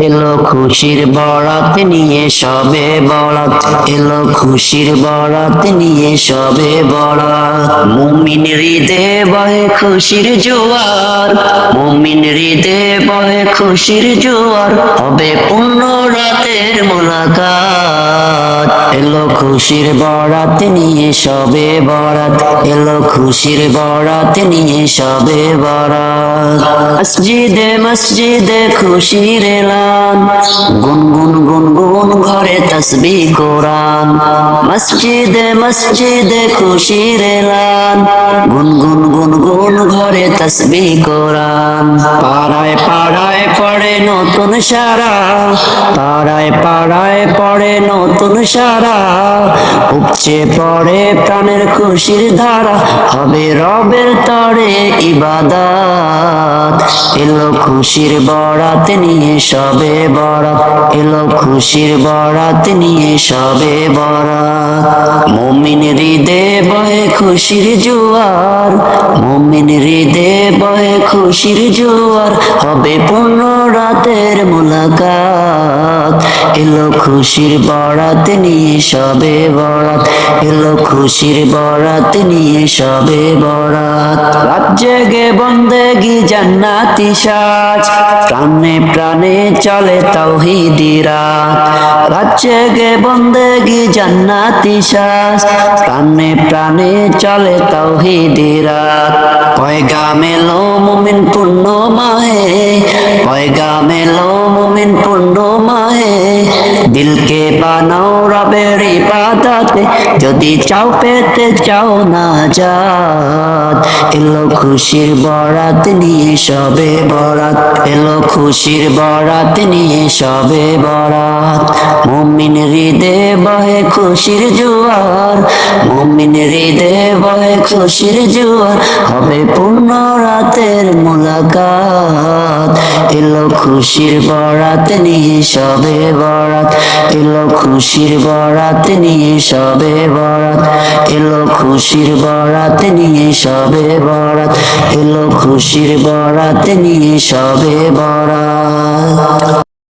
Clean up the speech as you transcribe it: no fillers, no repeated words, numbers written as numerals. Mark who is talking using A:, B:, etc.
A: এলো খুশির বরাত নিয়ে সবে বরাত, এলো খুশির বরাত নিয়ে সবে বরাত। মুমিন হৃদয়ে বহে খুশির জোয়ার, মুমিন হৃদয়ে বহে খুশির জোয়ার, হবে পূর্ণ রাতের মোলাকাত। এলো খুশির বরাত নিয়ে সবে বরাত, এলো খুশির বরাত নিয়ে সবে বরাত। মসজিদে মসজিদে খুশির এলান, গুনগুন গুনগুন ঘরে তসবিহ কোরআন। মসজিদে মসজিদে খুশির এলান, গুনগুন গুনগুন ঘরে তসবিহ কোরআন। পাড়ায় পাড়ায় পড়ে নতুন সারা, পাড়ায় পাড়ায় পড়ে নতুন সারা, উপচে পড়ে প্রাণের খুশির ধারা, হবে রবের তরে ইবাদত। এলো খুশির বরাত নিয়ে সবে বরাত, এলো খুশির বরাত নিয়ে সবে বরাত। মুমিন হৃদয়ে বহে খুশির জোয়ার, মুমিন হৃদয়ে বহে খুশির জোয়ার, হবে পূর্ণ রাতের মোলাকাত। এলো খুশির বরাত নিয়ে সবে বরাত, এলো খুশির বরাত নিয়ে সবে বরাত। রাত জেগে বন্দেগি জান্নাতি সাজ, প্রাণে প্রাণে চলে তাওহীদি রাত। রাত জেগে বন্দেগি জান্নাতি সাজ, প্রাণে প্রাণে চলে তাওহীদি রাত। পয়গাম এলো মুমিন পূর্ণ মাহে, পয়গাম এলো মুমিন পূর্ণ মাহে, দিলকে বানাও রবের ইবাদতে, যদি চাও পেতে চাও নাজাত। এলো খুশির বরাত নিয়ে সবে বরাত, এলো খুশির বরাত নিয়ে সবে বরাত। মুমিন হৃদয়ে বহে খুশির জোয়ার, মুমিন হৃদয়ে বহে খুশির জোয়ার, হবে পূর্ণ রাতের মোলাকাত। এলো খুশির বরাত নিয়ে সবে বরাত, এলো খুশির বরাত নিয়ে সবে বরাত, এলো খুশির বরাত নিয়ে সবে বরাত, এলো খুশির বরাত নিয়ে সবে বরাত।